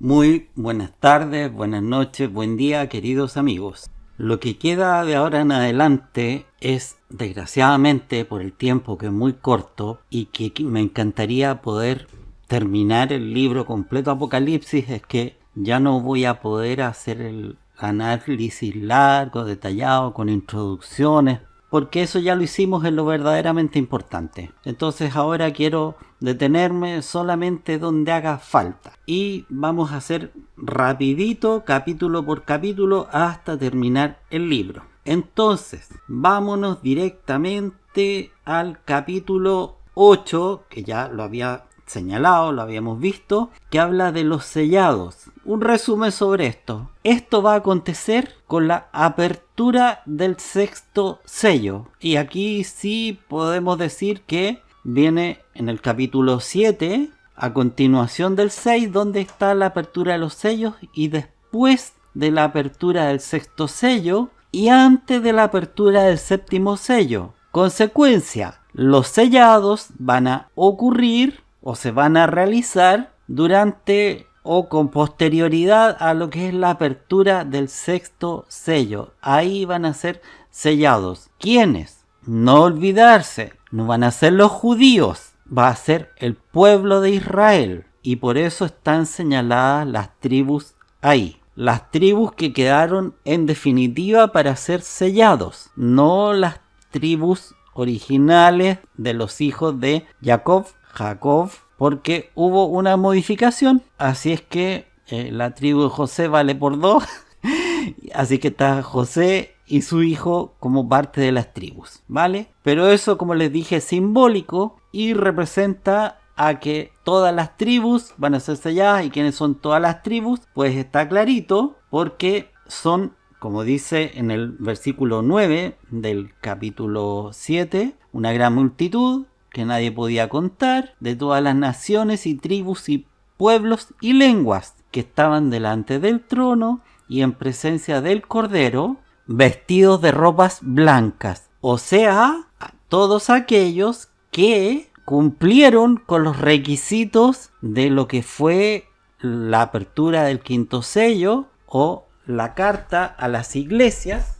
Muy buenas tardes, buenas noches, buen día, queridos amigos. Lo que queda de ahora en adelante es, desgraciadamente, por el tiempo que es muy corto y que me encantaría poder terminar el libro completo Apocalipsis, es que ya no voy a poder hacer el análisis largo, detallado, con introducciones, porque eso ya lo hicimos en lo verdaderamente importante. Entonces ahora quiero detenerme solamente donde haga falta. Y vamos a hacer rapidito, capítulo por capítulo, hasta terminar el libro. Entonces, vámonos directamente al capítulo 8, que ya lo había señalado, lo habíamos visto, que habla de los sellados. Un resumen sobre esto. Esto va a acontecer con la apertura del sexto sello. Y aquí sí podemos decir que viene en el capítulo 7, a continuación del 6, donde está la apertura de los sellos, y después de la apertura del sexto sello y antes de la apertura del séptimo sello. Consecuencia, los sellados van a ocurrir o se van a realizar durante o con posterioridad a lo que es la apertura del sexto sello. Ahí van a ser sellados. ¿Quiénes? No olvidarse, no van a ser los judíos, va a ser el pueblo de Israel. Y por eso están señaladas las tribus ahí. Las tribus que quedaron en definitiva para ser sellados, no las tribus originales de los hijos de Jacob, porque hubo una modificación, así es que la tribu de José vale por 2, así que está José y su hijo como parte de las tribus, ¿vale? Pero eso, como les dije, es simbólico y representa a que todas las tribus van a ser selladas. ¿Y quiénes son todas las tribus? Pues está clarito, porque son, como dice en el versículo 9 del capítulo 7, una gran multitud que nadie podía contar, de todas las naciones y tribus y pueblos y lenguas que estaban delante del trono y en presencia del Cordero, vestidos de ropas blancas. O sea, todos aquellos que cumplieron con los requisitos de lo que fue la apertura del quinto sello o la carta a las iglesias.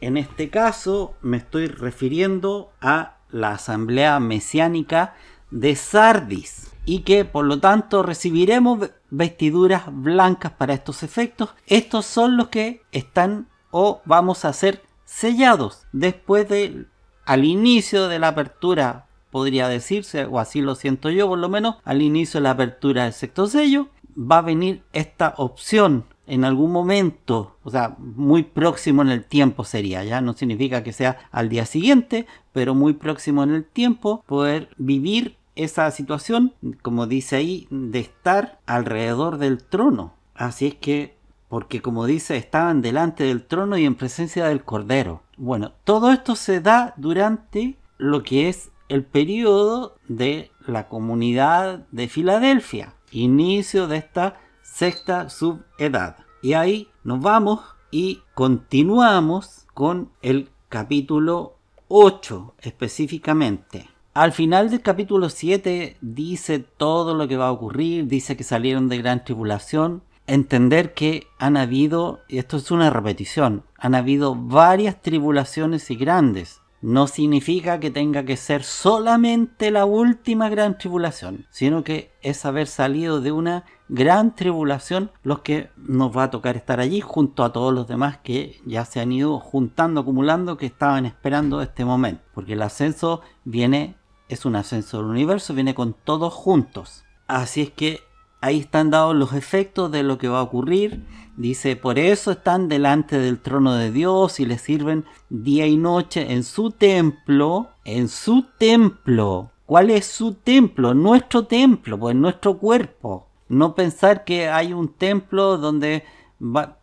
En este caso me estoy refiriendo a la asamblea mesiánica de Sardis, y que por lo tanto recibiremos vestiduras blancas para estos efectos. Estos son los que están o vamos a ser sellados después de, al inicio de la apertura, podría decirse, o así lo siento yo por lo menos, al inicio de la apertura del sexto sello, va a venir esta opción en algún momento, o sea, muy próximo en el tiempo sería, ya no significa que sea al día siguiente, pero muy próximo en el tiempo, poder vivir esa situación, como dice ahí, de estar alrededor del trono. Así es que, porque como dice, estaban delante del trono y en presencia del Cordero. Bueno, todo esto se da durante lo que es el periodo de la comunidad de Filadelfia, inicio de esta sexta subedad. Y ahí nos vamos y continuamos con el capítulo 8 específicamente. Al final del capítulo 7 dice todo lo que va a ocurrir, dice que salieron de gran tribulación. Entender que han habido, y esto es una repetición, han habido varias tribulaciones y grandes. No significa que tenga que ser solamente la última gran tribulación, sino que es haber salido de una gran tribulación los que nos va a tocar estar allí junto a todos los demás que ya se han ido juntando, acumulando, que estaban esperando este momento. Porque el ascenso viene, es un ascenso del universo, viene con todos juntos. Así es que ahí están dados los efectos de lo que va a ocurrir. Dice, por eso están delante del trono de Dios y le sirven día y noche en su templo. En su templo. ¿Cuál es su templo? Nuestro templo, pues nuestro cuerpo. No pensar que hay un templo donde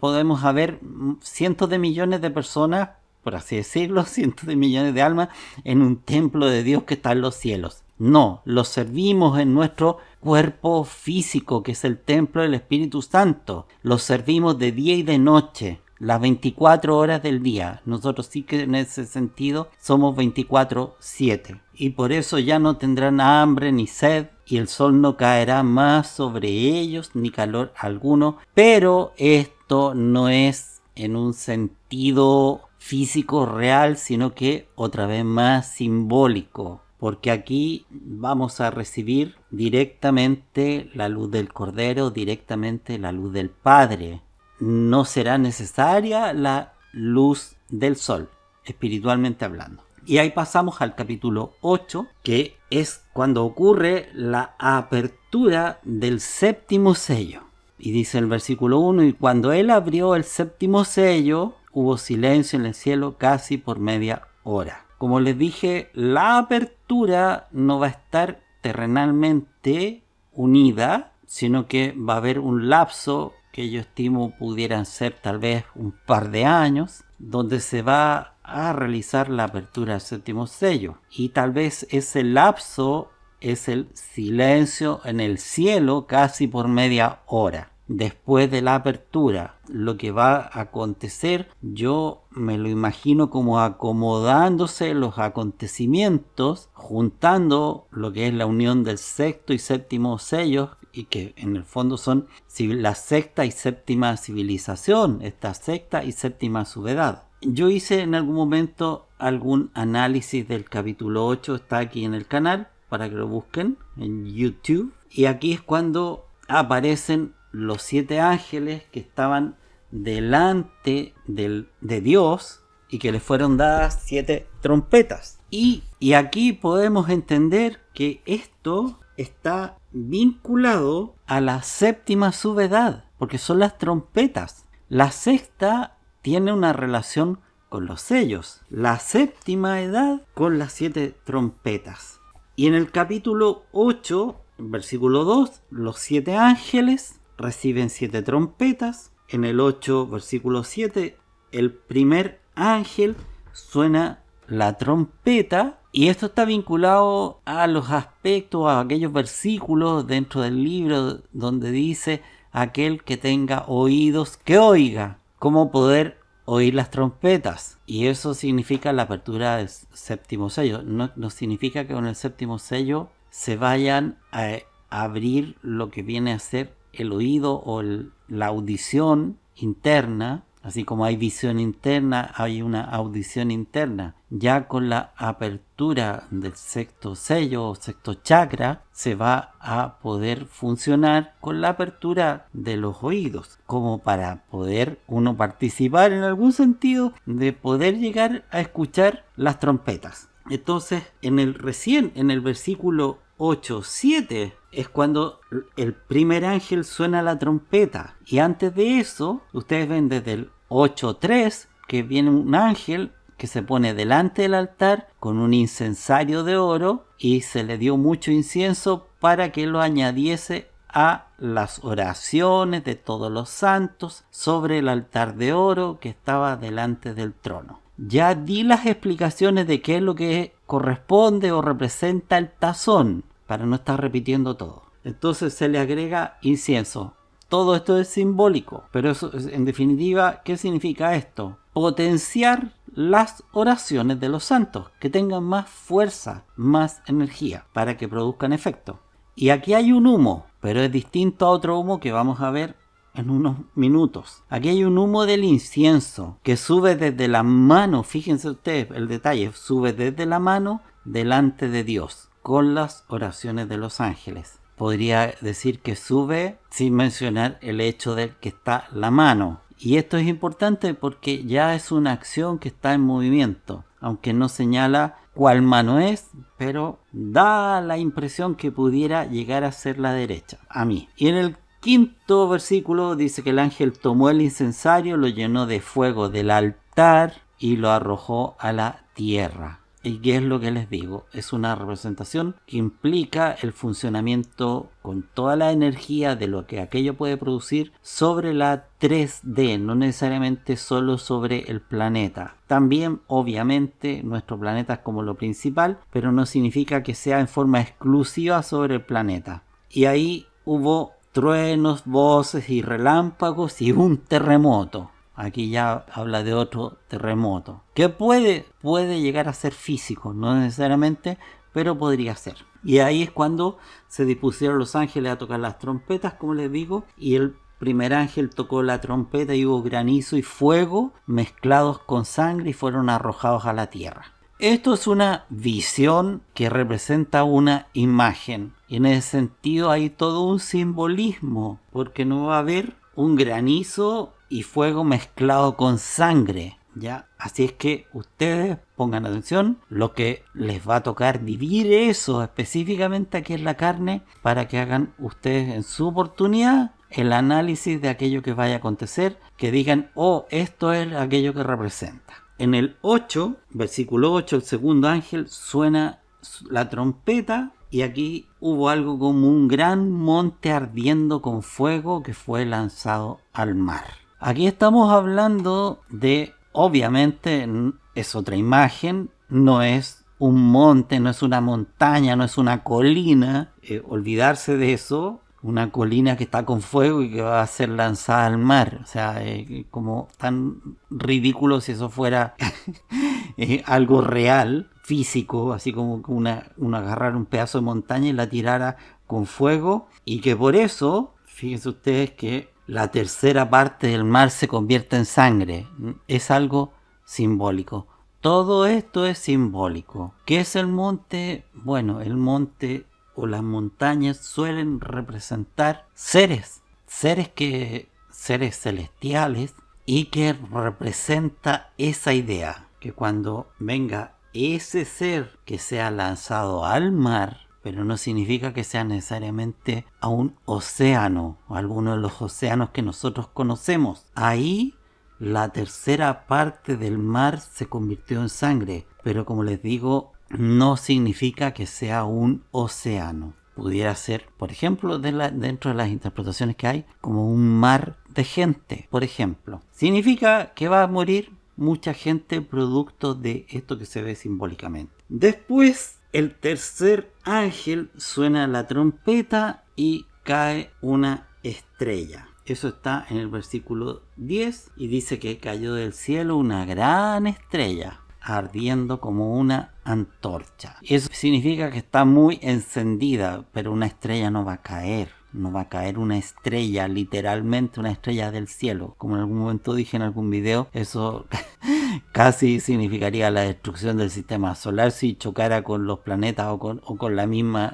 podemos haber cientos de millones de personas, por así decirlo, cientos de millones de almas en un templo de Dios que está en los cielos. No, los servimos en nuestro cuerpo físico, que es el templo del Espíritu Santo. Los servimos de día y de noche, las 24 horas del día. Nosotros sí que en ese sentido somos 24/7. Y por eso ya no tendrán hambre ni sed, y el sol no caerá más sobre ellos ni calor alguno, pero esto no es en un sentido físico real, sino que otra vez más simbólico, porque aquí vamos a recibir directamente la luz del Cordero, directamente la luz del Padre. No será necesaria la luz del sol, espiritualmente hablando. Y ahí pasamos al capítulo 8, que es cuando ocurre la apertura del séptimo sello. Y dice el versículo 1, y cuando él abrió el séptimo sello, hubo silencio en el cielo casi por media hora. Como les dije, la apertura no va a estar terrenalmente unida, sino que va a haber un lapso que yo estimo pudieran ser tal vez un par de años, donde se va a realizar la apertura del séptimo sello. Y tal vez ese lapso es el silencio en el cielo casi por media hora. Después de la apertura, lo que va a acontecer, yo me lo imagino como acomodándose los acontecimientos, juntando lo que es la unión del sexto y séptimo sellos, y que en el fondo son la sexta y séptima civilización, esta sexta y séptima subedad. Yo hice en algún momento algún análisis del capítulo 8, está aquí en el canal, para que lo busquen en YouTube. Y aquí es cuando aparecen los 7 ángeles que estaban delante de Dios y que les fueron dadas 7 trompetas. Y aquí podemos entender que esto está vinculado a la séptima subedad, porque son las trompetas. La sexta tiene una relación con los sellos, la séptima edad con las 7 trompetas. Y en el capítulo 8, versículo 2, los 7 ángeles reciben 7 trompetas. En el 8, versículo 7, el primer ángel suena la trompeta. Y esto está vinculado a los aspectos, a aquellos versículos dentro del libro donde dice: aquel que tenga oídos, que oiga. ¿Cómo poder oír las trompetas? Y eso significa la apertura del séptimo sello. No significa que con el séptimo sello se vayan a abrir lo que viene a ser el oído o la audición interna. Así como hay visión interna, hay una audición interna. Ya con la apertura del sexto sello o sexto chakra, se va a poder funcionar con la apertura de los oídos, como para poder uno participar en algún sentido de poder llegar a escuchar las trompetas. Entonces, en el versículo 8:7 es cuando el primer ángel suena la trompeta. Y antes de eso, ustedes ven desde el 8:3 que viene un ángel que se pone delante del altar con un incensario de oro y se le dio mucho incienso para que lo añadiese a las oraciones de todos los santos sobre el altar de oro que estaba delante del trono. Ya di las explicaciones de qué es lo que corresponde o representa el tazón, para no estar repitiendo todo. Entonces se le agrega incienso. Todo esto es simbólico, pero eso, en definitiva, ¿qué significa esto? Potenciar las oraciones de los santos, que tengan más fuerza, más energía, para que produzcan efecto. Y aquí hay un humo, pero es distinto a otro humo que vamos a ver en unos minutos. Aquí hay un humo del incienso que sube desde la mano, fíjense ustedes el detalle, sube desde la mano delante de Dios, con las oraciones de los ángeles. Podría decir que sube sin mencionar el hecho de que está la mano. Y esto es importante porque ya es una acción que está en movimiento, aunque no señala cuál mano es, pero da la impresión que pudiera llegar a ser la derecha, a mí. Y en el quinto versículo dice que el ángel tomó el incensario, lo llenó de fuego del altar y lo arrojó a la tierra. ¿Y qué es lo que les digo? Es una representación que implica el funcionamiento con toda la energía de lo que aquello puede producir sobre la 3D, no necesariamente solo sobre el planeta. También, obviamente, nuestro planeta es como lo principal, pero no significa que sea en forma exclusiva sobre el planeta. Y ahí hubo truenos, voces y relámpagos y un terremoto. Aquí ya habla de otro terremoto, que puede llegar a ser físico, no necesariamente, pero podría ser. Y ahí es cuando se dispusieron los ángeles a tocar las trompetas, como les digo, y el primer ángel tocó la trompeta y hubo granizo y fuego mezclados con sangre y fueron arrojados a la tierra. Esto es una visión que representa una imagen. Y en ese sentido hay todo un simbolismo, porque no va a haber un granizo y fuego mezclado con sangre, ¿ya? Así es que ustedes pongan atención, lo que les va a tocar vivir eso específicamente aquí en la carne, para que hagan ustedes en su oportunidad el análisis de aquello que vaya a acontecer, que digan, oh, esto es aquello que representa. En el 8, versículo 8, el segundo ángel suena la trompeta y aquí hubo algo como un gran monte ardiendo con fuego que fue lanzado al mar. Aquí estamos hablando de, obviamente, es otra imagen, no es un monte, no es una montaña, no es una colina, olvidarse de eso. Una colina que está con fuego y que va a ser lanzada al mar. O sea, como tan ridículo si eso fuera algo real, físico, así como una agarrar un pedazo de montaña y la tirara con fuego. Y que por eso, fíjense ustedes que la tercera parte del mar se convierte en sangre. Es algo simbólico. Todo esto es simbólico. ¿Qué es el monte? Bueno, el monte o las montañas suelen representar seres celestiales, y que representa esa idea, que cuando venga ese ser que sea lanzado al mar, pero no significa que sea necesariamente a un océano o alguno de los océanos que nosotros conocemos, ahí la tercera parte del mar se convirtió en sangre, pero como les digo, no significa que sea un océano. Pudiera ser, por ejemplo, dentro de las interpretaciones que hay, como un mar de gente, por ejemplo. Significa que va a morir mucha gente producto de esto que se ve simbólicamente. Después, el tercer ángel suena la trompeta y cae una estrella. Eso está en el versículo 10 y dice que cayó del cielo una gran estrella, ardiendo como una antorcha. Eso significa que está muy encendida, pero una estrella no va a caer. No va a caer una estrella, literalmente una estrella del cielo. Como en algún momento dije en algún video, eso casi significaría la destrucción del sistema solar si chocara con los planetas o con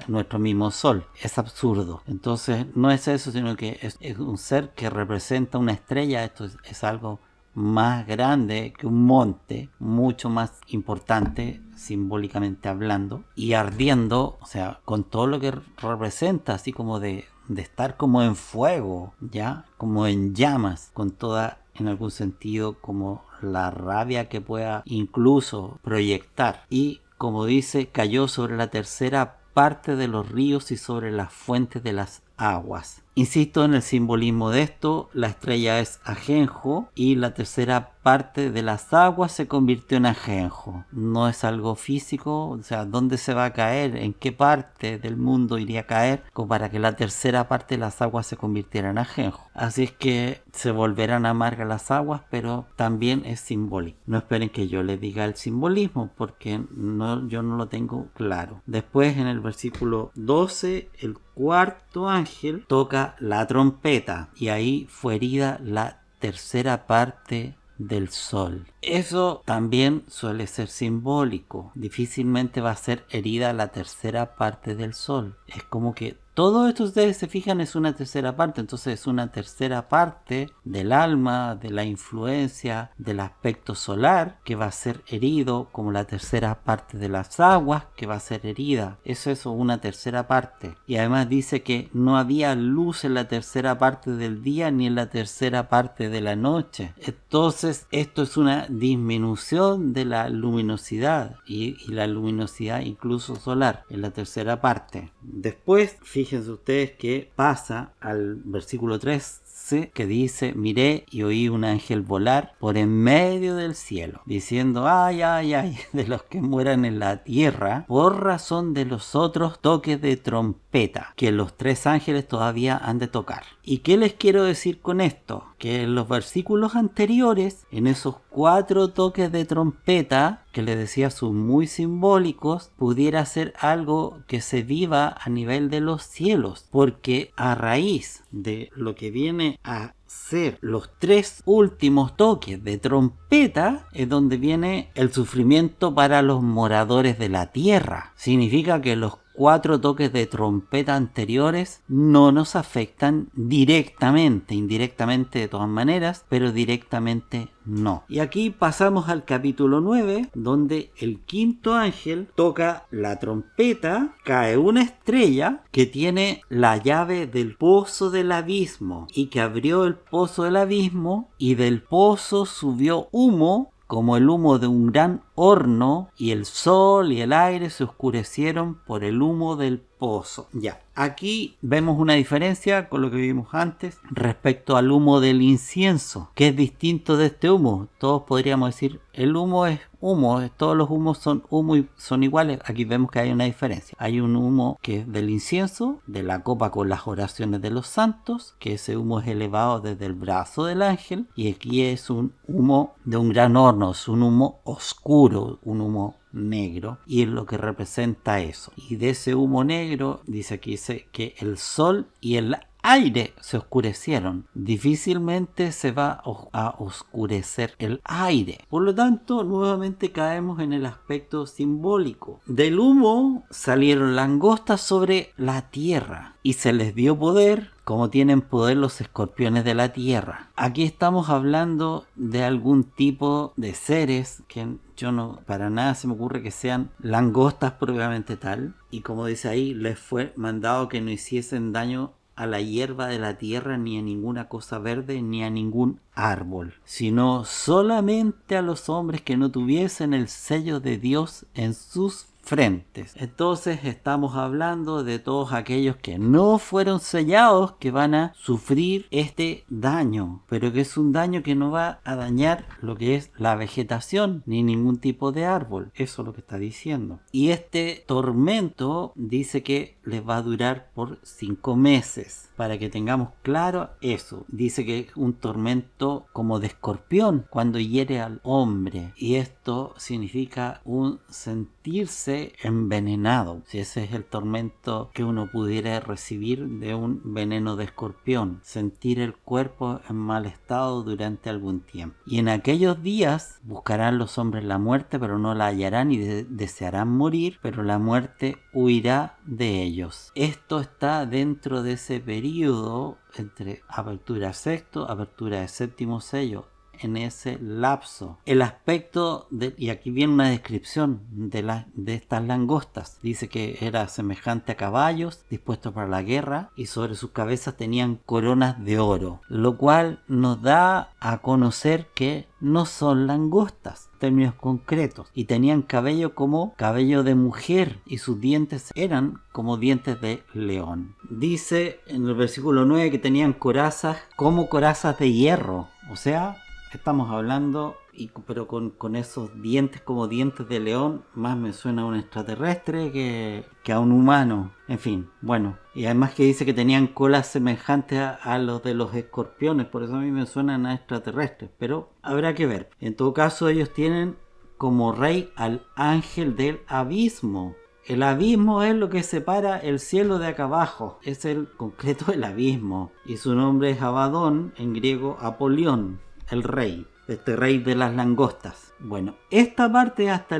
nuestro mismo sol. Es absurdo. Entonces no es eso, sino que es un ser que representa una estrella. Esto es algo más grande que un monte, mucho más importante simbólicamente hablando, y ardiendo, o sea, con todo lo que representa, así como de estar como en fuego, ya, como en llamas, con toda, en algún sentido, como la rabia que pueda incluso proyectar. Y como dice, cayó sobre la tercera parte de los ríos y sobre las fuentes de las aguas. Insisto en el simbolismo de esto, la estrella es ajenjo y la tercera parte de las aguas se convirtió en ajenjo. No es algo físico, o sea, ¿dónde se va a caer? ¿En qué parte del mundo iría a caer? Como para que la tercera parte de las aguas se convirtiera en ajenjo. Así es que se volverán amargas las aguas, pero también es simbólico. No esperen que yo les diga el simbolismo, porque yo no lo tengo claro. Después, en el versículo 12, el cuarto ángel toca la trompeta y ahí fue herida la tercera parte del sol. Eso también suele ser simbólico. Difícilmente va a ser herida la tercera parte del sol. Es como que todo esto, ustedes se fijan, es una tercera parte. Entonces es una tercera parte del alma, de la influencia, del aspecto solar, que va a ser herido, como la tercera parte de las aguas, que va a ser herida. Eso es una tercera parte. Y además dice que no había luz en la tercera parte del día ni en la tercera parte de la noche. Entonces esto es una disminución de la luminosidad y la luminosidad incluso solar en la tercera parte. Después, fíjense ustedes que pasa al versículo 13, que dice: miré y oí un ángel volar por en medio del cielo, diciendo: ay, ay, ay, de los que mueran en la tierra por razón de los otros toques de trompeta trompeta que los 3 ángeles todavía han de tocar. ¿Y qué les quiero decir con esto? Que en los versículos anteriores, en esos 4 toques de trompeta, que les decía son muy simbólicos, pudiera ser algo que se viva a nivel de los cielos, porque a raíz de lo que viene a ser los 3 últimos toques de trompeta es donde viene el sufrimiento para los moradores de la tierra. Significa que los 4 toques de trompeta anteriores no nos afectan directamente, indirectamente de todas maneras, pero directamente no. Y aquí pasamos al capítulo 9, donde el 5.º ángel toca la trompeta, cae una estrella que tiene la llave del pozo del abismo y que abrió el pozo del abismo, y del pozo subió humo como el humo de un gran horno, y el sol y el aire se oscurecieron por el humo del pozo. Ya, aquí vemos una diferencia con lo que vimos antes respecto al humo del incienso, que es distinto de este humo. Todos podríamos decir, el humo es humo, todos los humos son humo y son iguales. Aquí vemos que hay una diferencia. Hay un humo que es del incienso, de la copa con las oraciones de los santos, que ese humo es elevado desde el brazo del ángel, y aquí es un humo de un gran horno, es un humo oscuro, un humo negro, y es lo que representa eso. Y de ese humo negro dice aquí que el sol y el aire se oscurecieron. Difícilmente se va a oscurecer el aire. Por lo tanto, nuevamente caemos en el aspecto simbólico. Del humo salieron langostas sobre la tierra y se les dio poder, como tienen poder los escorpiones de la tierra. Aquí estamos hablando de algún tipo de seres que yo no, para nada se me ocurre que sean langostas propiamente tal. Y como dice ahí, les fue mandado que no hiciesen daño a la hierba de la tierra, ni a ninguna cosa verde, ni a ningún árbol, sino solamente a los hombres que no tuviesen el sello de Dios en sus frentes. Entonces estamos hablando de todos aquellos que no fueron sellados, que van a sufrir este daño, pero que es un daño que no va a dañar lo que es la vegetación ni ningún tipo de árbol. Eso es lo que está diciendo. Y este tormento dice que les va a durar por 5 meses. Para que tengamos claro eso, dice que es un tormento como de escorpión cuando hiere al hombre, y esto significa un sentirse envenenado. Si ese es el tormento que uno pudiera recibir de un veneno de escorpión, sentir el cuerpo en mal estado durante algún tiempo. Y en aquellos días buscarán los hombres la muerte, pero no la hallarán, y desearán morir, pero la muerte huirá de ellos. Esto está dentro de ese periodo entre apertura sexto, apertura de séptimo sello, en ese lapso. El aspecto y aquí viene una descripción de estas langostas. Dice que era semejante a caballos dispuestos para la guerra, y sobre sus cabezas tenían coronas de oro, lo cual nos da a conocer que no son langostas en términos concretos, y tenían cabello como cabello de mujer, y sus dientes eran como dientes de león. Dice en el versículo 9 que tenían corazas como corazas de hierro, o sea, estamos hablando, pero con esos dientes como dientes de león, más me suena a un extraterrestre que a un humano. En fin, bueno. Y además que dice que tenían colas semejantes a los de los escorpiones, por eso a mí me suenan a extraterrestres. Pero habrá que ver. En todo caso, ellos tienen como rey al ángel del abismo. El abismo es lo que separa el cielo de acá abajo. Es el concreto del abismo. Y su nombre es Abadón, en griego Apolión. El rey, este rey de las langostas. Bueno, esta parte hasta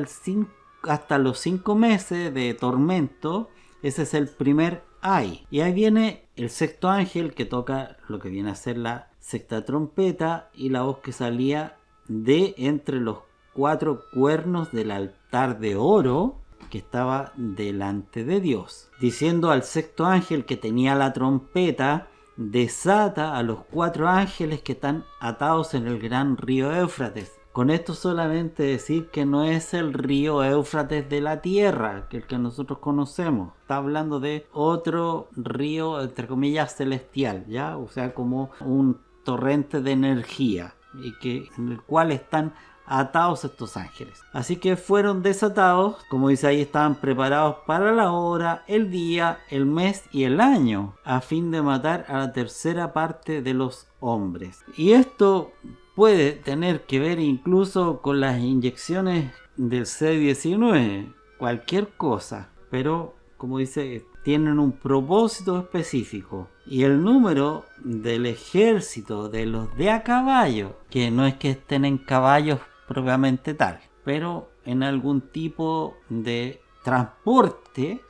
los 5 meses de tormento, ese es el primer ay. Y ahí viene el sexto ángel que toca lo que viene a ser la sexta trompeta, y la voz que salía de entre los 4 cuernos del altar de oro que estaba delante de Dios, diciendo al sexto ángel que tenía la trompeta: desata a los 4 ángeles que están atados en el gran río Éufrates. Con esto solamente decir que no es el río Éufrates de la tierra, que el que nosotros conocemos. Está hablando de otro río, entre comillas, celestial, ¿ya? O sea, como un torrente de energía, y en el cual están atados estos ángeles. Así que fueron desatados, como dice ahí, estaban preparados para la hora, el día, el mes y el año, a fin de matar a la tercera parte de los hombres. Y esto puede tener que ver incluso con las inyecciones del C-19, cualquier cosa, pero como dice, tienen un propósito específico. Y el número del ejército de los de a caballo, que no es que estén en caballos propiamente tal, pero en algún tipo de transporte,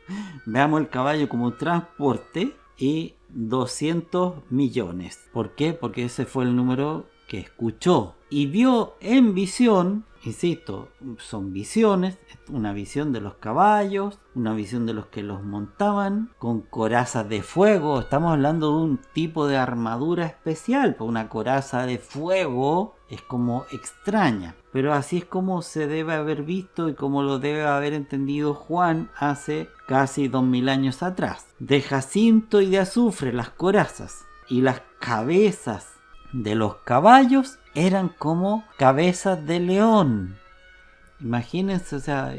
veamos el caballo como transporte, y 200 millones. ¿Por qué? Porque ese fue el número que escuchó y vio en visión. Insisto, son visiones, una visión de los caballos, una visión de los que los montaban, con corazas de fuego. Estamos hablando de un tipo de armadura especial, pues una coraza de fuego es como extraña. Pero así es como se debe haber visto y como lo debe haber entendido Juan hace casi 2000 años atrás. De jacinto y de azufre las corazas, y las cabezas de los caballos eran como cabezas de león. Imagínense, o sea,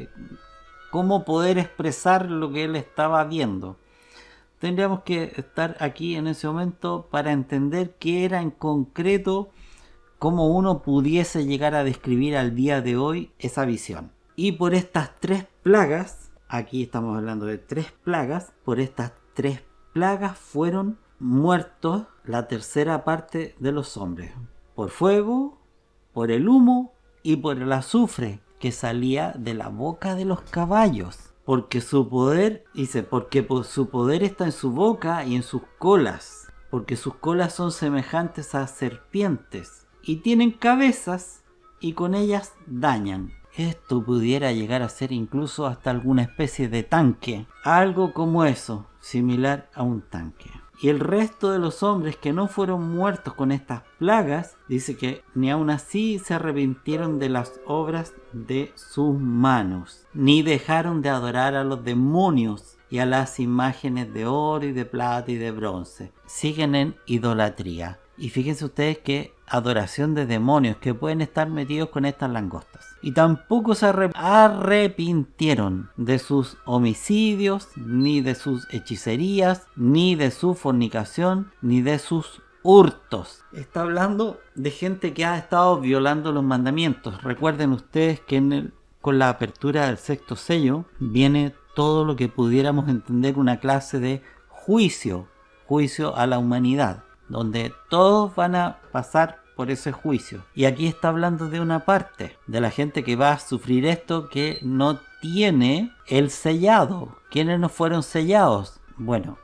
cómo poder expresar lo que él estaba viendo. Tendríamos que estar aquí en ese momento para entender qué era en concreto, cómo uno pudiese llegar a describir al día de hoy esa visión. Y por estas 3 plagas, aquí estamos hablando de 3 plagas, por estas 3 plagas fueron muertos la tercera parte de los hombres, por fuego, por el humo y por el azufre que salía de la boca de los caballos. Porque su poder, dice, porque su poder está en su boca y en sus colas, porque sus colas son semejantes a serpientes y tienen cabezas y con ellas dañan. Esto pudiera llegar a ser incluso hasta alguna especie de tanque, algo como eso, similar a un tanque. Y el resto de los hombres que no fueron muertos con estas plagas, dice que ni aun así se arrepintieron de las obras de sus manos, ni dejaron de adorar a los demonios y a las imágenes de oro y de plata y de bronce. Siguen en idolatría. Y fíjense ustedes que adoración de demonios que pueden estar metidos con estas langostas. Y tampoco se arrepintieron de sus homicidios, ni de sus hechicerías, ni de su fornicación, ni de sus hurtos. Está hablando de gente que ha estado violando los mandamientos. Recuerden ustedes que con la apertura del 6º sello viene todo lo que pudiéramos entender una clase de juicio a la humanidad, donde todos van a pasar por ese juicio. Y aquí está hablando de una parte de la gente que va a sufrir esto, que no tiene el sellado. ¿Quiénes no fueron sellados? Bueno,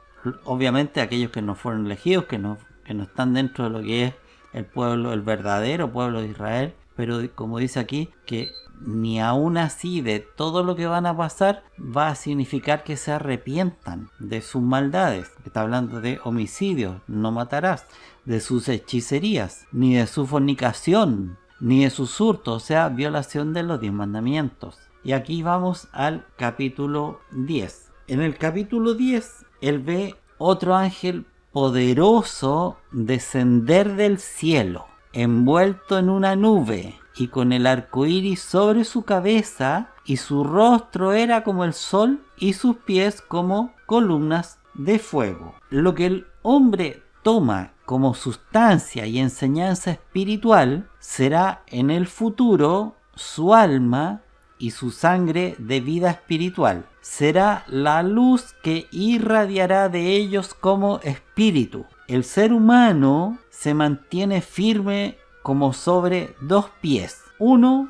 obviamente aquellos que no fueron elegidos, que no están dentro de lo que es el pueblo, el verdadero pueblo de Israel. Pero como dice aquí, que ni aún así de todo lo que van a pasar va a significar que se arrepientan de sus maldades. Está hablando de homicidios, no matarás, de sus hechicerías, ni de su fornicación, ni de sus hurtos, o sea, violación de los 10 mandamientos. Y aquí vamos al capítulo 10. En el capítulo 10, él ve otro ángel poderoso descender del cielo, envuelto en una nube y con el arco iris sobre su cabeza, y su rostro era como el sol y sus pies como columnas de fuego. Lo que el hombre toma como sustancia y enseñanza espiritual será en el futuro su alma y su sangre de vida espiritual. Será la luz que irradiará de ellos como espíritu. El ser humano se mantiene firme como sobre 2 pies. Un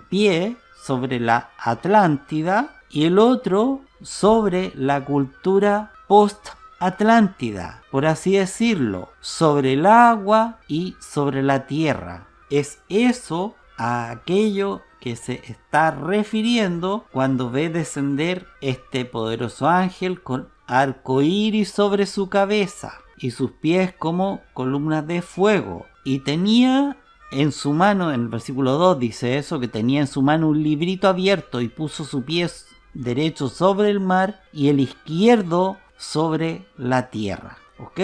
pie sobre la Atlántida y el otro sobre la cultura post-Atlántida, por así decirlo, sobre el agua y sobre la tierra. Es eso a aquello que se está refiriendo cuando ve descender este poderoso ángel con arco iris sobre su cabeza y sus pies como columnas de fuego. Y tenía en su mano, en el versículo 2 dice eso, que tenía en su mano un librito abierto y puso su pie derecho sobre el mar y el izquierdo sobre la tierra. ¿Ok?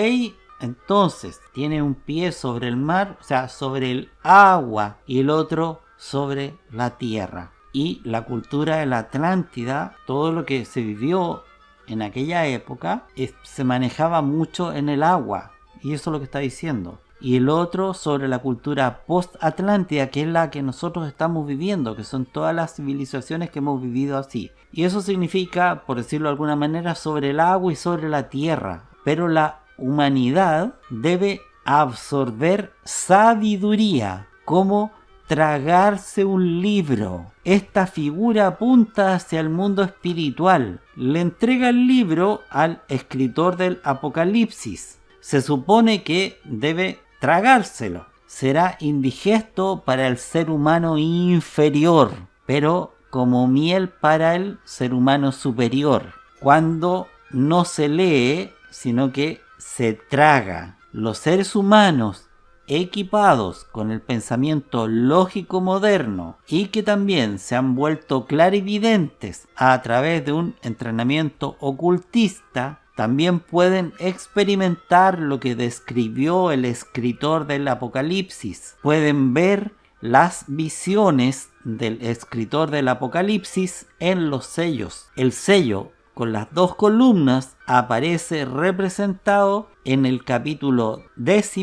Entonces, tiene un pie sobre el mar, o sea, sobre el agua, y el otro sobre la tierra. Y la cultura de la Atlántida, todo lo que se vivió en aquella época, se manejaba mucho en el agua. Y eso es lo que está diciendo. Y el otro sobre la cultura post-atlántica, que es la que nosotros estamos viviendo, que son todas las civilizaciones que hemos vivido así. Y eso significa, por decirlo de alguna manera, sobre el agua y sobre la tierra. Pero la humanidad debe absorber sabiduría, como tragarse un libro. Esta figura apunta hacia el mundo espiritual. Le entrega el libro al escritor del Apocalipsis. Se supone que debe tragárselo. Será indigesto para el ser humano inferior, pero como miel para el ser humano superior. Cuando no se lee, sino que se traga. Los seres humanos equipados con el pensamiento lógico moderno y que también se han vuelto clarividentes a través de un entrenamiento ocultista, también pueden experimentar lo que describió el escritor del Apocalipsis. Pueden ver las visiones del escritor del Apocalipsis en los sellos. El sello con las dos columnas aparece representado en el capítulo 10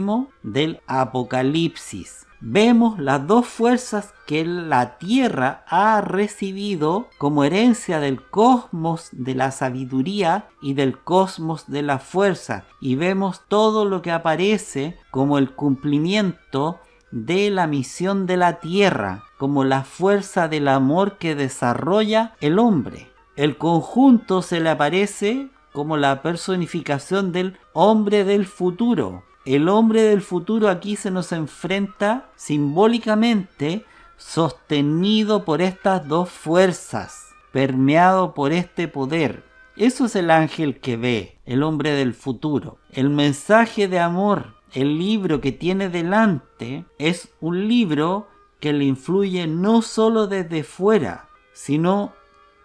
del Apocalipsis. Vemos las dos fuerzas que la Tierra ha recibido como herencia del cosmos de la sabiduría y del cosmos de la fuerza. Y vemos todo lo que aparece como el cumplimiento de la misión de la Tierra, como la fuerza del amor que desarrolla el hombre. El conjunto se le aparece como la personificación del hombre del futuro. El hombre del futuro aquí se nos enfrenta simbólicamente, sostenido por estas dos fuerzas, permeado por este poder. Eso es el ángel que ve, el hombre del futuro. El mensaje de amor, el libro que tiene delante, es un libro que le influye no solo desde fuera, sino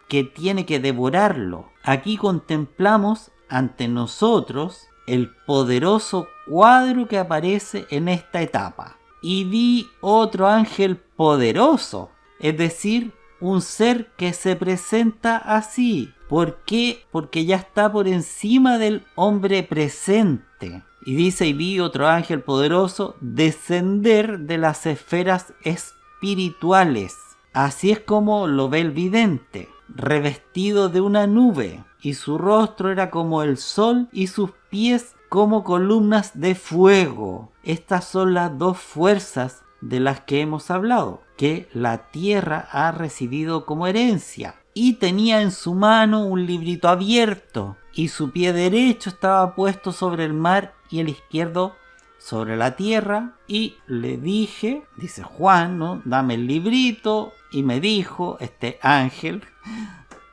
que tiene que devorarlo. Aquí contemplamos ante nosotros el poderoso cuadro que aparece en esta etapa. Y vi otro ángel poderoso, es decir, un ser que se presenta así. ¿Por qué? Porque ya está por encima del hombre presente. Y dice, y vi otro ángel poderoso descender de las esferas espirituales. Así es como lo ve el vidente, revestido de una nube, y su rostro era como el sol y sus pies como columnas de fuego. Estas son las dos fuerzas de las que hemos hablado, que la tierra ha recibido como herencia. Y tenía en su mano un librito abierto, y su pie derecho estaba puesto sobre el mar y el izquierdo sobre la tierra. Y le dije, dice Juan, ¿no? Dame el librito. Y me dijo este ángel,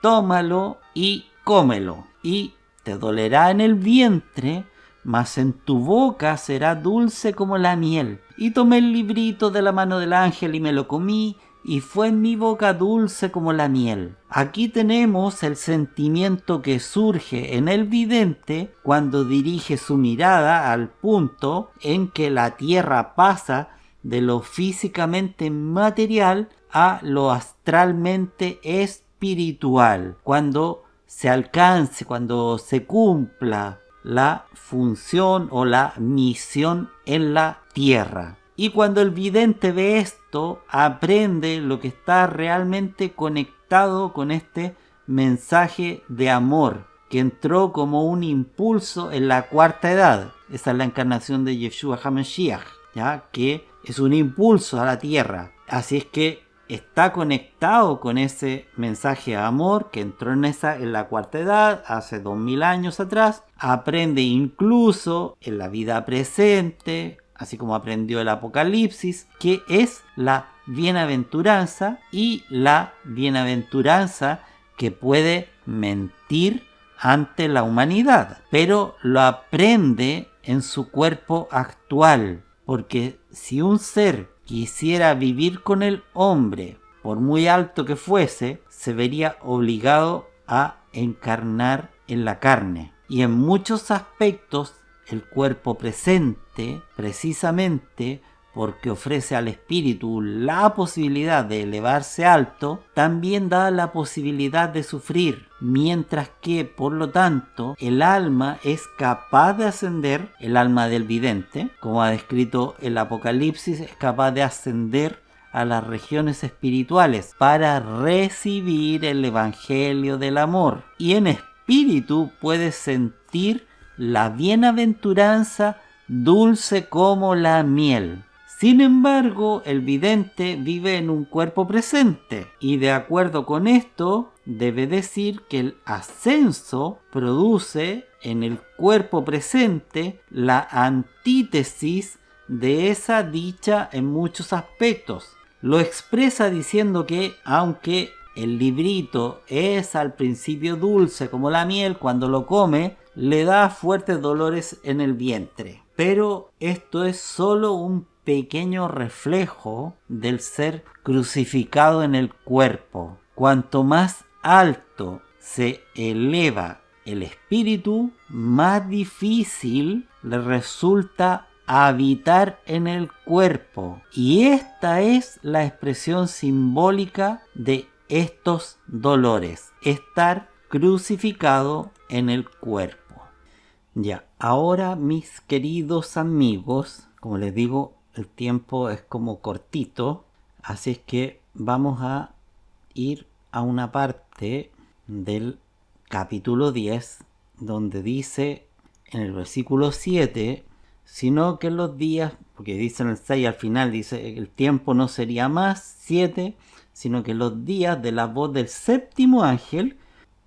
tómalo y cómelo, y te dolerá en el vientre, mas en tu boca será dulce como la miel. Y tomé el librito de la mano del ángel y me lo comí, y fue en mi boca dulce como la miel. Aquí tenemos el sentimiento que surge en el vidente cuando dirige su mirada al punto en que la tierra pasa de lo físicamente material a lo astralmente espiritual. Cuando se alcance, cuando se cumpla la función o la misión en la tierra. Y cuando el vidente ve esto, aprende lo que está realmente conectado con este mensaje de amor que entró como un impulso en la cuarta edad. Esa es la encarnación de Yeshua HaMashiach, ¿ya? Que es un impulso a la tierra. Así es que está conectado con ese mensaje de amor que entró en la cuarta edad, hace 2000 años atrás. Aprende incluso en la vida presente, así como aprendió el Apocalipsis, que es la bienaventuranza, y la bienaventuranza que puede mentir ante la humanidad, pero lo aprende en su cuerpo actual, porque si un ser quisiera vivir con el hombre, por muy alto que fuese, se vería obligado a encarnar en la carne. Y en muchos aspectos, el cuerpo presente, precisamente porque ofrece al espíritu la posibilidad de elevarse alto, también da la posibilidad de sufrir, mientras que, por lo tanto, el alma es capaz de ascender, el alma del vidente, como ha descrito el Apocalipsis, es capaz de ascender a las regiones espirituales para recibir el evangelio del amor, y en espíritu puede sentir la bienaventuranza dulce como la miel. Sin embargo, el vidente vive en un cuerpo presente, y de acuerdo con esto, debe decir que el ascenso produce en el cuerpo presente la antítesis de esa dicha en muchos aspectos. Lo expresa diciendo que, aunque el librito es al principio dulce como la miel, cuando lo come, le da fuertes dolores en el vientre. Pero esto es solo un pequeño reflejo del ser crucificado en el cuerpo. Cuanto más alto se eleva el espíritu, más difícil le resulta habitar en el cuerpo. Y esta es la expresión simbólica de estos dolores: estar crucificado en el cuerpo. Ya, ahora mis queridos amigos, como les digo, el tiempo es como cortito, así es que vamos a ir a una parte del capítulo 10, donde dice en el versículo 7, sino que los días, porque dice en el 6 al final, dice el tiempo no sería más 7, sino que los días de la voz del séptimo ángel.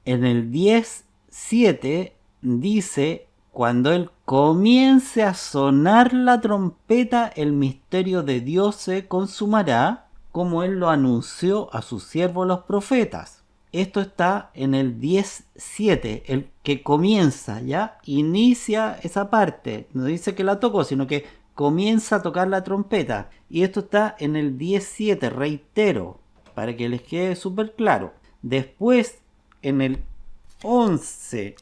En el 10:7 dice: cuando él comience a sonar la trompeta, el misterio de Dios se consumará, como él lo anunció a sus siervos los profetas. Esto está en el 10:7, el que comienza, ya inicia esa parte. No dice que la tocó, sino que comienza a tocar la trompeta. Y esto está en el 10:7, reitero, para que les quede súper claro. Después, en el 11,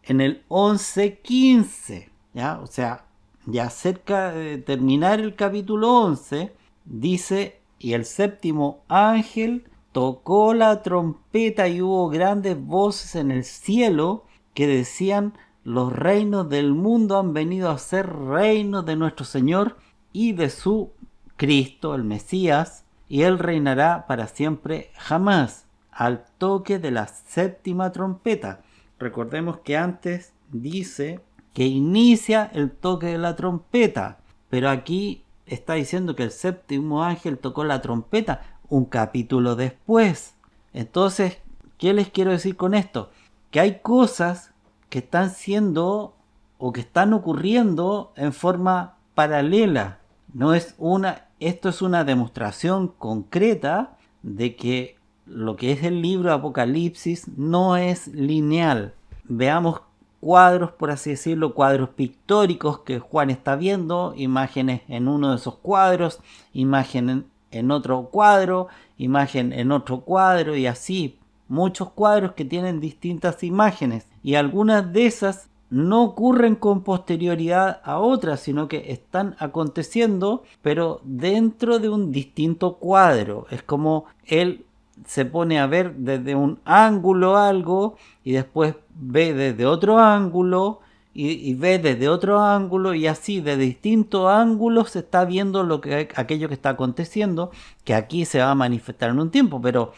en el 11:15, ¿ya? O sea, ya cerca de terminar el capítulo 11, dice: y el séptimo ángel tocó la trompeta y hubo grandes voces en el cielo que decían: los reinos del mundo han venido a ser reinos de nuestro Señor y de su Cristo, el Mesías, y él reinará para siempre jamás, al toque de la séptima trompeta. Recordemos que antes dice que inicia el toque de la trompeta, pero aquí está diciendo que el séptimo ángel tocó la trompeta un capítulo después. Entonces, ¿qué les quiero decir con esto? Que hay cosas que están siendo o que están ocurriendo en forma paralela. Esto es una demostración concreta de que lo que es el libro de Apocalipsis no es lineal. Veamos cuadros, por así decirlo, cuadros pictóricos que Juan está viendo, imágenes en uno de esos cuadros, imagen en otro cuadro, imagen en otro cuadro, y así muchos cuadros que tienen distintas imágenes, y algunas de esas no ocurren con posterioridad a otras, sino que están aconteciendo pero dentro de un distinto cuadro. Es como él se pone a ver desde un ángulo algo y después ve desde otro ángulo y ve desde otro ángulo, y así de distintos ángulos se está viendo aquello que está aconteciendo, que aquí se va a manifestar en un tiempo. Pero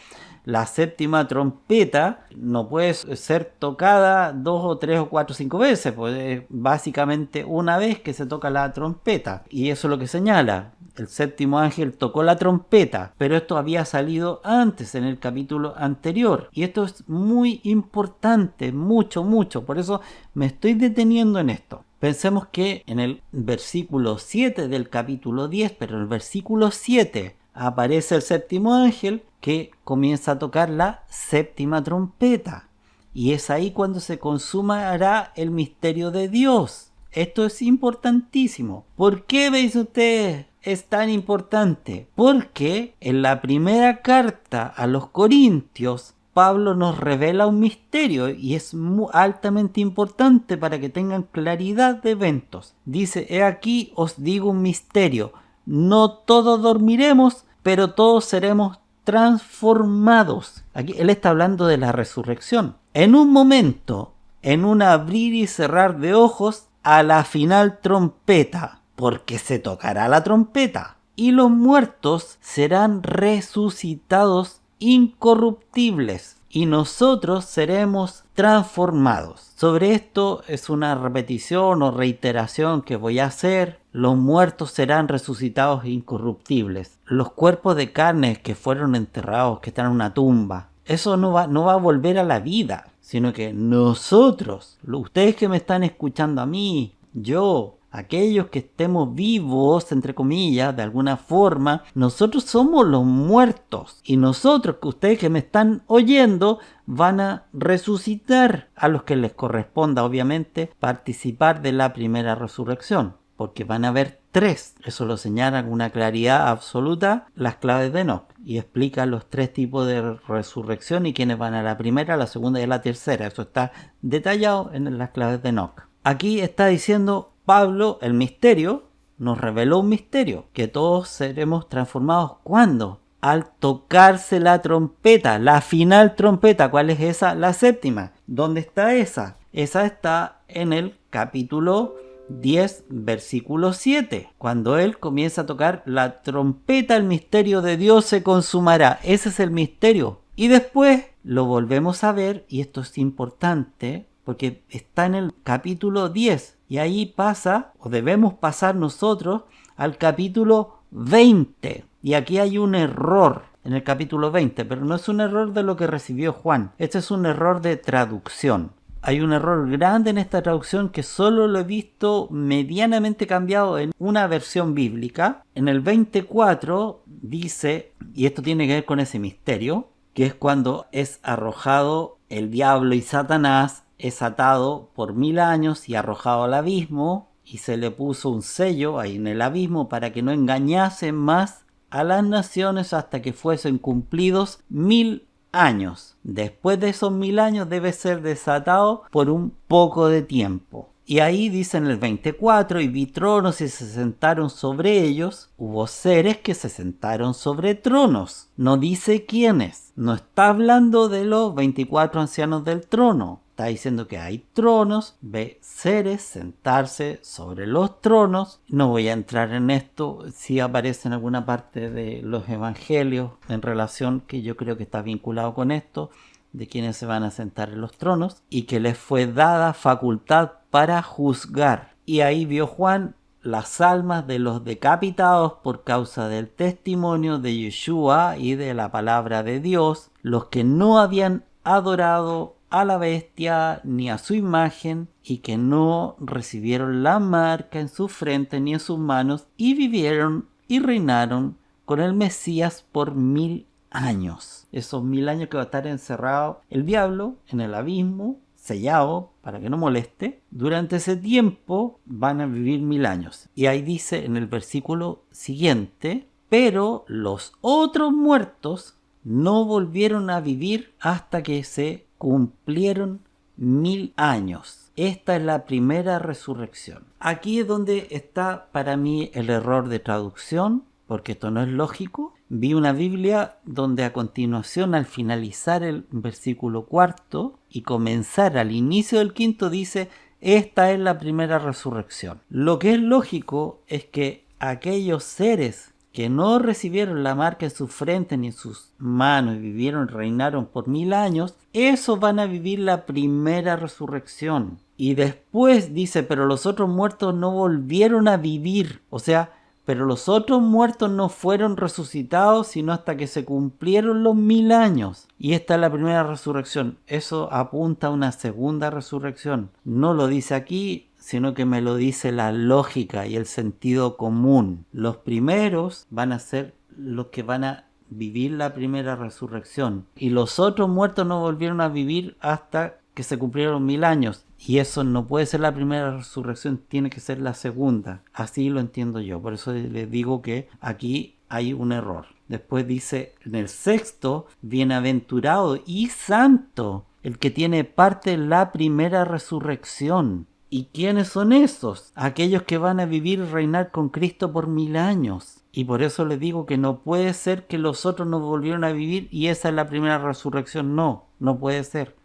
la séptima trompeta no puede ser tocada 2 o 3 o 4 o 5 veces, pues es básicamente una vez que se toca la trompeta, y eso es lo que señala. El séptimo ángel tocó la trompeta, pero esto había salido antes, en el capítulo anterior, y esto es muy importante, mucho, por eso me estoy deteniendo en esto. Pensemos que en el versículo 7 del capítulo 10, pero en el versículo 7 aparece el séptimo ángel que comienza a tocar la séptima trompeta, y es ahí cuando se consumará el misterio de Dios. Esto es importantísimo. ¿Por qué, veis ustedes, es tan importante? Porque en la primera carta a los Corintios, Pablo nos revela un misterio y es altamente importante para que tengan claridad de eventos. Dice: he aquí os digo un misterio: no todos dormiremos, pero todos seremos transformados. Aquí él está hablando de la resurrección. En un momento, en un abrir y cerrar de ojos, a la final trompeta, porque se tocará la trompeta, y los muertos serán resucitados incorruptibles, y nosotros seremos transformados. Sobre esto es una repetición o reiteración que voy a hacer. Los muertos serán resucitados incorruptibles. Los cuerpos de carne que fueron enterrados, que están en una tumba, eso no va a volver a la vida, sino que nosotros, ustedes que me están escuchando a mí, yo, aquellos que estemos vivos, entre comillas, de alguna forma, nosotros somos los muertos. Y nosotros, que ustedes que me están oyendo, van a resucitar, a los que les corresponda, obviamente, participar de la primera resurrección. Porque van a haber 3. Eso lo señala con una claridad absoluta las claves de Enoch. Y explica los 3 tipos de resurrección y quiénes van a la primera, la segunda y la tercera. Eso está detallado en las claves de Enoch. Aquí está diciendo Pablo el misterio, nos reveló un misterio, que todos seremos transformados. ¿Cuándo? Al tocarse la trompeta, la final trompeta. ¿Cuál es esa? La séptima. ¿Dónde está esa? Esa está en el capítulo 10, versículo 7. Cuando él comienza a tocar la trompeta, el misterio de Dios se consumará. Ese es el misterio. Y después lo volvemos a ver, y esto es importante, porque está en el capítulo 10. Y ahí pasa, o debemos pasar nosotros, al capítulo 20. Y aquí hay un error en el capítulo 20, pero no es un error de lo que recibió Juan. Este es un error de traducción. Hay un error grande en esta traducción que solo lo he visto medianamente cambiado en una versión bíblica. En el 24 dice, y esto tiene que ver con ese misterio, que es cuando es arrojado el diablo y Satanás, es atado por 1000 años y arrojado al abismo, y se le puso un sello ahí en el abismo para que no engañase más a las naciones hasta que fuesen cumplidos 1000 años. Después de esos 1000 años debe ser desatado por un poco de tiempo. Y ahí dice en el 24, y vi tronos y se sentaron sobre ellos. Hubo seres que se sentaron sobre tronos. No dice quiénes. No está hablando de los 24 ancianos del trono. Está diciendo que hay tronos, ve seres sentarse sobre los tronos. No voy a entrar en esto, si aparece en alguna parte de los evangelios en relación, que yo creo que está vinculado con esto, de quienes se van a sentar en los tronos, y que les fue dada facultad para juzgar. Y ahí vio Juan las almas de los decapitados por causa del testimonio de Yeshua y de la palabra de Dios, los que no habían adorado a la bestia ni a su imagen, y que no recibieron la marca en su frente ni en sus manos, y vivieron y reinaron con el Mesías por 1000 años. Esos 1000 años que va a estar encerrado el diablo en el abismo, sellado para que no moleste. Durante ese tiempo van a vivir 1000 años. Y ahí dice en el versículo siguiente, pero los otros muertos no volvieron a vivir hasta que se cumplieron 1000 años. Esta es la primera resurrección. Aquí es donde está para mí el error de traducción, porque esto no es lógico. Vi una Biblia donde a continuación, al finalizar el versículo 4 y comenzar al inicio del 5, dice: esta es la primera resurrección. Lo que es lógico es que aquellos seres que no recibieron la marca en su frente ni en sus manos y vivieron, reinaron por 1000 años, esos van a vivir la primera resurrección. Y después dice, pero los otros muertos no volvieron a vivir. O sea, pero los otros muertos no fueron resucitados sino hasta que se cumplieron los 1000 años. Y esta es la primera resurrección. Eso apunta a una segunda resurrección. No lo dice aquí, sino que me lo dice la lógica y el sentido común. Los primeros van a ser los que van a vivir la primera resurrección, y los otros muertos no volvieron a vivir hasta que se cumplieron 1000 años. Y eso no puede ser la primera resurrección, tiene que ser la segunda. Así lo entiendo yo. Por eso les digo que aquí hay un error. Después dice en el 6, bienaventurado y santo el que tiene parte en la primera resurrección. ¿Y quiénes son esos? Aquellos que van a vivir y reinar con Cristo por 1000 años. Y por eso les digo que no puede ser que los otros no volvieron a vivir y esa es la primera resurrección. No, no puede ser.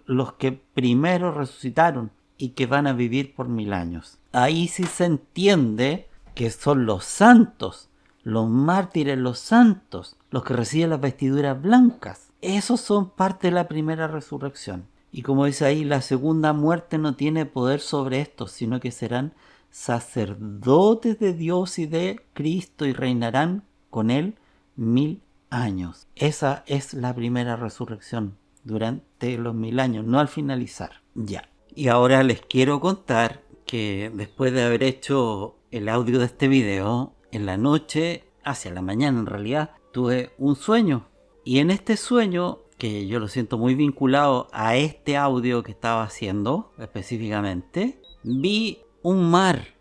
Los que primero resucitaron y que van a vivir por 1000 años. Ahí sí se entiende que son los santos, los mártires, los santos, los que reciben las vestiduras blancas. Esos son parte de la primera resurrección. Y como dice ahí, la segunda muerte no tiene poder sobre estos, sino que serán sacerdotes de Dios y de Cristo y reinarán con él 1000 años. Esa es la primera resurrección durante los 1000 años, no al finalizar. Ya. Y ahora les quiero contar que después de haber hecho el audio de este video, en la noche, hacia la mañana en realidad, tuve un sueño. Y en este sueño, que yo lo siento muy vinculado a este audio que estaba haciendo específicamente, vi un mar.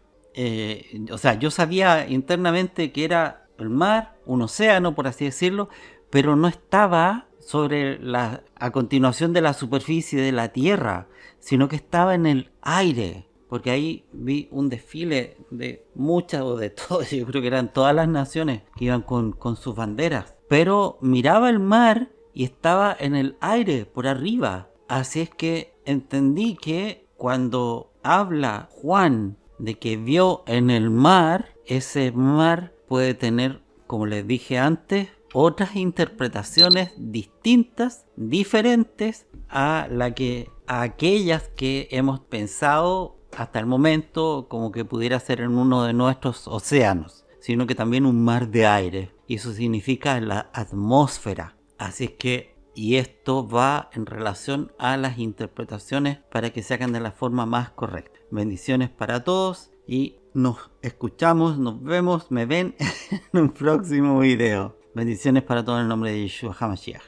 O sea, yo sabía internamente que era el mar, un océano por así decirlo, pero no estaba a continuación de la superficie de la tierra, sino que estaba en el aire, porque ahí vi un desfile de muchas o de todas, yo creo que eran todas las naciones que iban con sus banderas, pero miraba el mar y estaba en el aire por arriba. Así es que entendí que cuando habla Juan de que vio en el mar, ese mar puede tener, como les dije antes, otras interpretaciones distintas, diferentes a aquellas que hemos pensado hasta el momento como que pudiera ser en uno de nuestros océanos, sino que también un mar de aire, y eso significa la atmósfera. Así es que, y esto va en relación a las interpretaciones para que se hagan de la forma más correcta. Bendiciones para todos y nos escuchamos, nos vemos, me ven en un próximo video. Bendiciones para todos en el nombre de Yeshua HaMashiach.